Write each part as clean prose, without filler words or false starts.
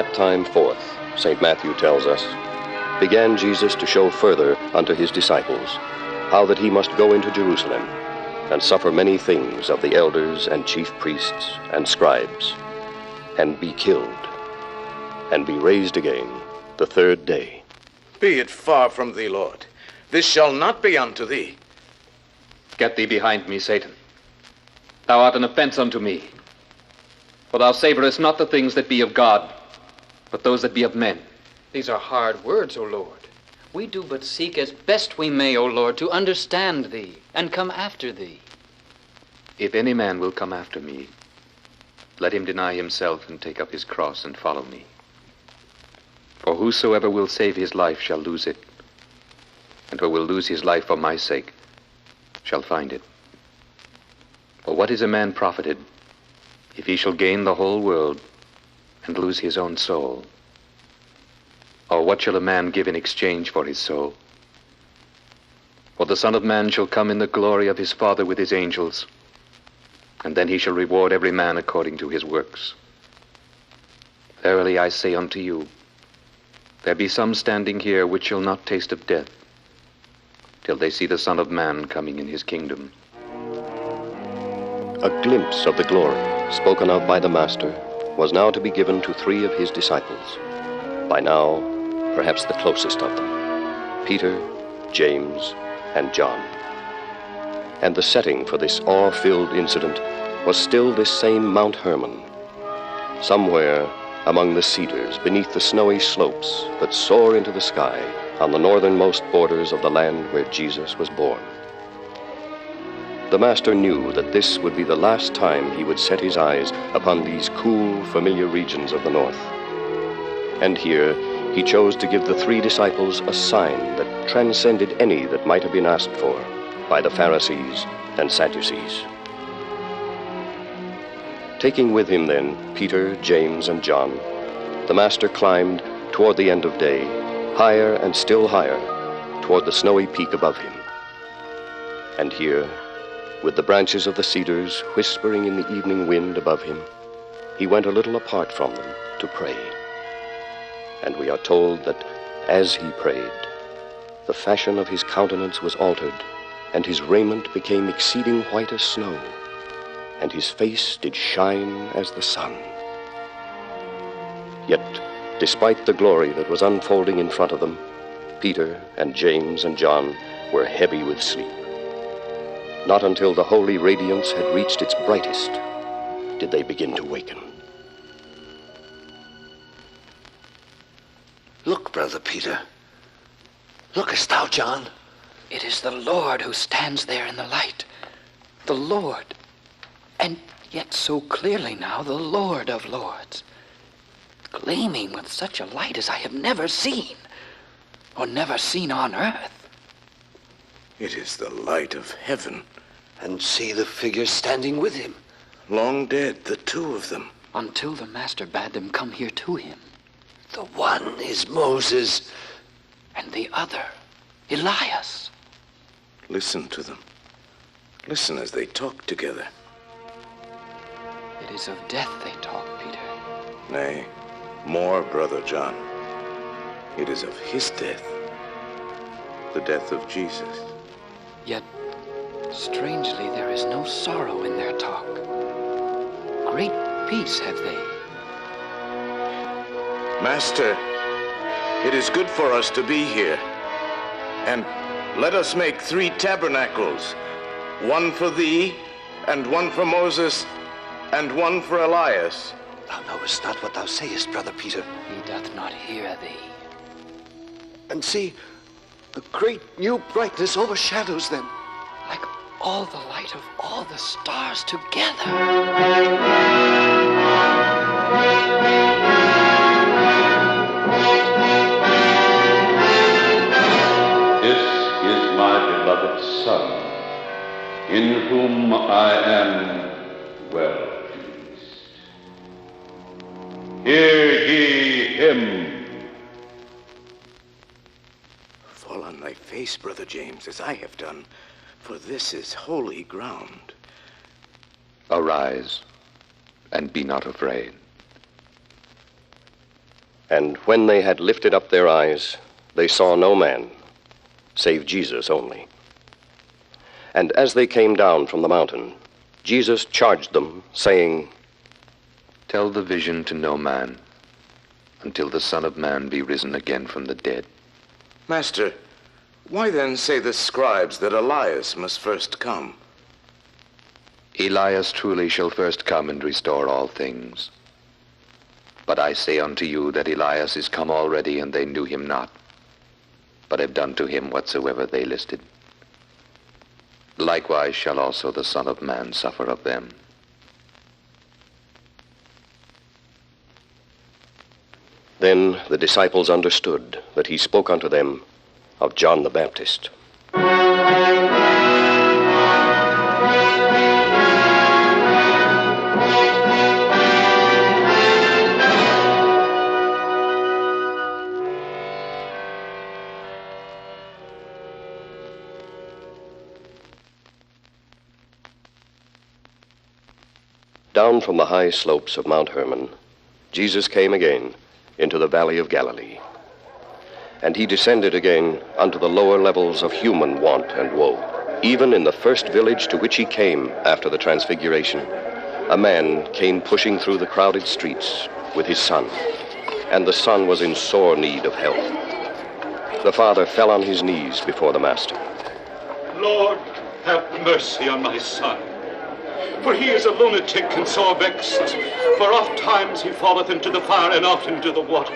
that time forth, St. Matthew tells us, began Jesus to show further unto his disciples how that he must go into Jerusalem and suffer many things of the elders and chief priests and scribes, and be killed, and be raised again the third day. Be it far from thee, Lord. This shall not be unto thee. Get thee behind me, Satan. Thou art an offense unto me. For thou savorest not the things that be of God, but those that be of men. These are hard words, O Lord. We do but seek as best we may, O Lord, to understand thee and come after thee. If any man will come after me, let him deny himself and take up his cross and follow me. For whosoever will save his life shall lose it, and who will lose his life for my sake shall find it. For what is a man profited if he shall gain the whole world and lose his own soul? Or what shall a man give in exchange for his soul? For the Son of Man shall come in the glory of his Father with his angels, and then he shall reward every man according to his works. Verily I say unto you, there be some standing here which shall not taste of death, till they see the Son of Man coming in his kingdom. A glimpse of the glory spoken of by the Master was now to be given to 3 of his disciples. By now, perhaps the closest of them, Peter, James, and John. And the setting for this awe-filled incident was still this same Mount Hermon, somewhere among the cedars beneath the snowy slopes that soar into the sky on the northernmost borders of the land where Jesus was born. The Master knew that this would be the last time he would set his eyes upon these cool, familiar regions of the north. And here he chose to give the 3 disciples a sign that transcended any that might have been asked for by the Pharisees and Sadducees. Taking with him then Peter, James, and John, the Master climbed toward the end of day, higher and still higher, toward the snowy peak above him. And here, with the branches of the cedars whispering in the evening wind above him, he went a little apart from them to pray. And we are told that as he prayed, the fashion of his countenance was altered, and his raiment became exceeding white as snow, and his face did shine as the sun. Yet, despite the glory that was unfolding in front of them, Peter and James and John were heavy with sleep. Not until the holy radiance had reached its brightest did they begin to waken. Look, Brother Peter. Lookest thou, John? It is the Lord who stands there in the light. The Lord. And yet so clearly now, the Lord of Lords. Gleaming with such a light as I have never seen, or never seen on earth. It is the light of heaven. And see the figures standing with him. Long dead, the 2 of them. Until the Master bade them come here to him. The one is Moses. And the other, Elias. Listen to them. Listen as they talk together. It is of death they talk, Peter. Nay, more, Brother John. It is of his death. The death of Jesus. Yet, strangely, there is no sorrow in their talk. Great peace have they. Master, it is good for us to be here. And let us make 3 tabernacles, one for thee, and one for Moses, and one for Elias. Thou knowest not what thou sayest, Brother Peter. He doth not hear thee. And see, the great new brightness overshadows them. Like all the light of all the stars together. This is my beloved Son, in whom I am well pleased. Hear ye him. Fall on thy face, Brother James, as I have done, for this is holy ground. Arise, and be not afraid. And when they had lifted up their eyes, they saw no man, save Jesus only. And as they came down from the mountain, Jesus charged them, saying, Tell the vision to no man, until the Son of Man be risen again from the dead. Master, why then say the scribes that Elias must first come? Elias truly shall first come and restore all things. But I say unto you that Elias is come already, and they knew him not, but have done to him whatsoever they listed. Likewise shall also the Son of Man suffer of them. Then the disciples understood that he spoke unto them of John the Baptist. Down from the high slopes of Mount Hermon, Jesus came again into the valley of Galilee. And he descended again unto the lower levels of human want and woe. Even in the first village to which he came after the Transfiguration, a man came pushing through the crowded streets with his son, and the son was in sore need of help. The father fell on his knees before the master. Lord, have mercy on my son, for he is a lunatic and sore vexed. For oft times he falleth into the fire and oft into the water.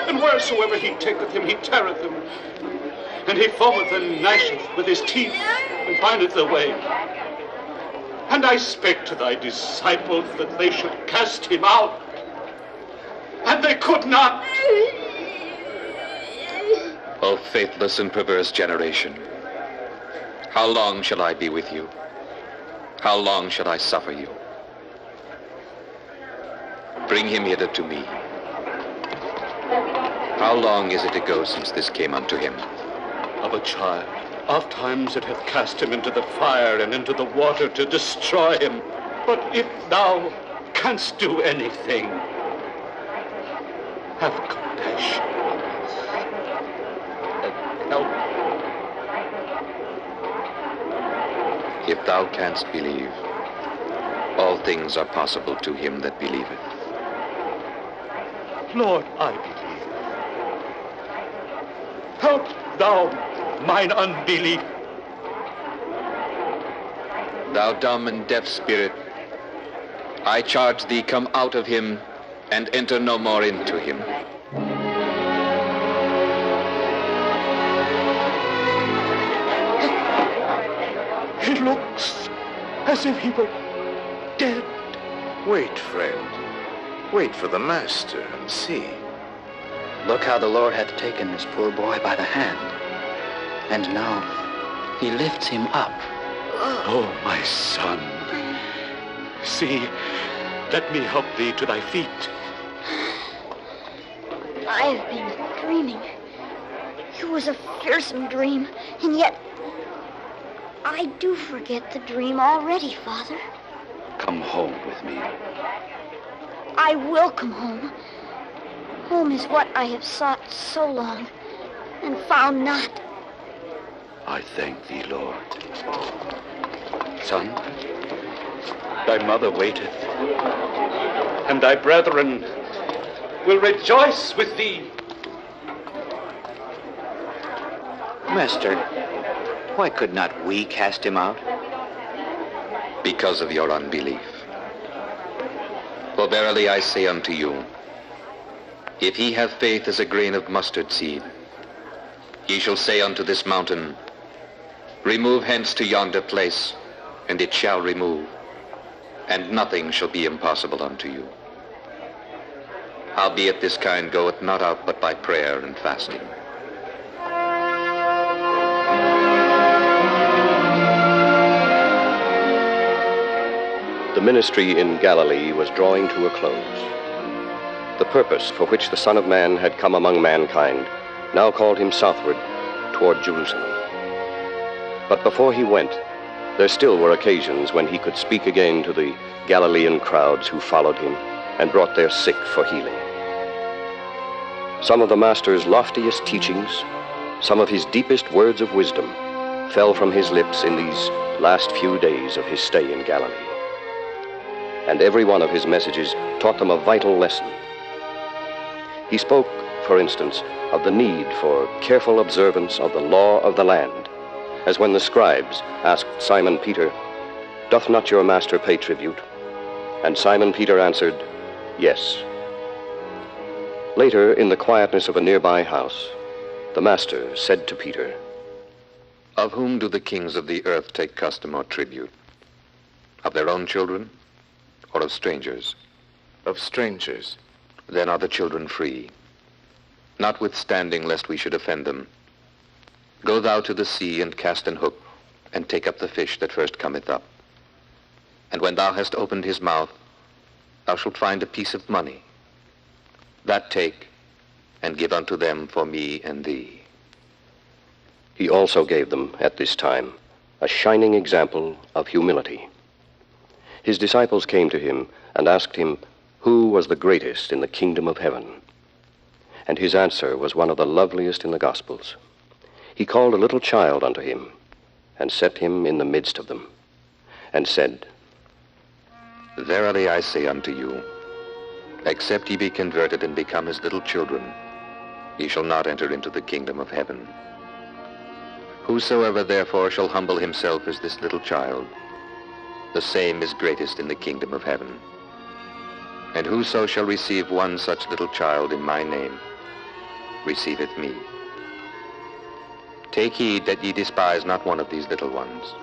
And wheresoever he taketh him, he teareth him. And he foameth and gnasheth with his teeth, and findeth a way. And I spake to thy disciples that they should cast him out, and they could not. O faithless and perverse generation, how long shall I be with you? How long shall I suffer you? Bring him hither to me. How long is it ago since this came unto him? Of a child, oft times it hath cast him into the fire and into the water to destroy him. But if thou canst do anything, have compassion. Help. If thou canst believe, all things are possible to him that believeth. Lord, I believe. Help thou mine unbelief. Thou dumb and deaf spirit, I charge thee, come out of him and enter no more into him. He looks as if he were dead. Wait, friend. Wait for the master and see. Look how the Lord hath taken this poor boy by the hand, and now he lifts him up. Oh, my son. See, let me help thee to thy feet. I have been dreaming. It was a fearsome dream, and yet I do forget the dream already, Father. Come home with me. I will come home. Home is what I have sought so long and found not. I thank thee, Lord. Son, thy mother waiteth, and thy brethren will rejoice with thee. Master, why could not we cast him out? Because of your unbelief. For verily I say unto you, if ye have faith as a grain of mustard seed, ye shall say unto this mountain, remove hence to yonder place, and it shall remove, and nothing shall be impossible unto you. Howbeit this kind goeth not out but by prayer and fasting. The ministry in Galilee was drawing to a close. The purpose for which the Son of Man had come among mankind now called him southward toward Jerusalem. But before he went, there still were occasions when he could speak again to the Galilean crowds who followed him and brought their sick for healing. Some of the Master's loftiest teachings, some of his deepest words of wisdom, fell from his lips in these last few days of his stay in Galilee. And every one of his messages taught them a vital lesson. He spoke, for instance, of the need for careful observance of the law of the land, as when the scribes asked Simon Peter, "Doth not your master pay tribute?" And Simon Peter answered, "Yes." Later, in the quietness of a nearby house, the Master said to Peter, "Of whom do the kings of the earth take custom or tribute? Of their own children, or of strangers? Of strangers. Then are the children free. Notwithstanding, lest we should offend them, go thou to the sea and cast an hook, and take up the fish that first cometh up. And when thou hast opened his mouth, thou shalt find a piece of money. That take, and give unto them for me and thee." He also gave them, at this time, a shining example of humility. His disciples came to him and asked him who was the greatest in the kingdom of heaven. And his answer was one of the loveliest in the Gospels. He called a little child unto him, and set him in the midst of them, and said, "Verily I say unto you, except ye be converted and become as little children, ye shall not enter into the kingdom of heaven. Whosoever therefore shall humble himself as this little child, the same is greatest in the kingdom of heaven. And whoso shall receive one such little child in my name, receiveth me. Take heed that ye despise not one of these little ones.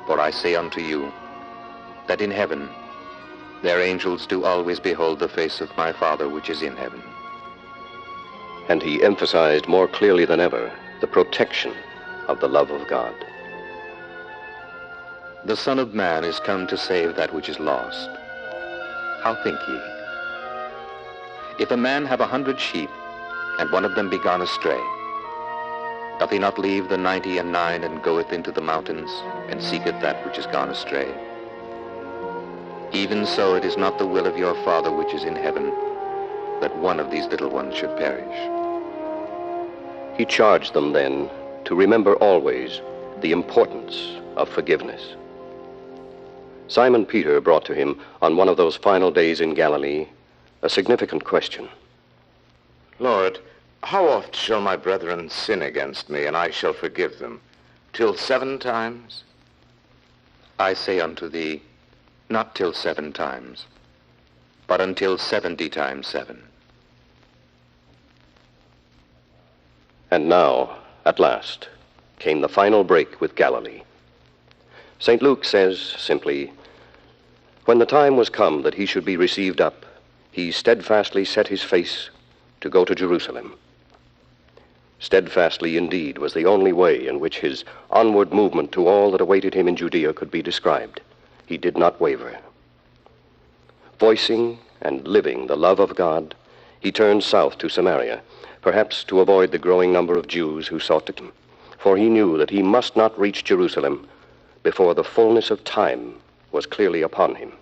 For I say unto you, that in heaven their angels do always behold the face of my Father which is in heaven." And he emphasized more clearly than ever the protection of the love of God. "The Son of Man is come to save that which is lost. How think ye? If a man have 100 sheep, and one of them be gone astray, doth he not leave the 99 and goeth into the mountains, and seeketh that which is gone astray? Even so it is not the will of your Father which is in heaven, that one of these little ones should perish." He charged them then to remember always the importance of forgiveness. Simon Peter brought to him on one of those final days in Galilee a significant question. Lord, how oft shall my brethren sin against me, and I shall forgive them? Till 7 times? I say unto thee, not till 7 times, but until 70 times 7. And now, at last, came the final break with Galilee. St. Luke says simply, "When the time was come that he should be received up, he steadfastly set his face to go to Jerusalem." Steadfastly indeed was the only way in which his onward movement to all that awaited him in Judea could be described. He did not waver. Voicing and living the love of God, he turned south to Samaria, perhaps to avoid the growing number of Jews who sought to come, for he knew that he must not reach Jerusalem before the fullness of time was clearly upon him.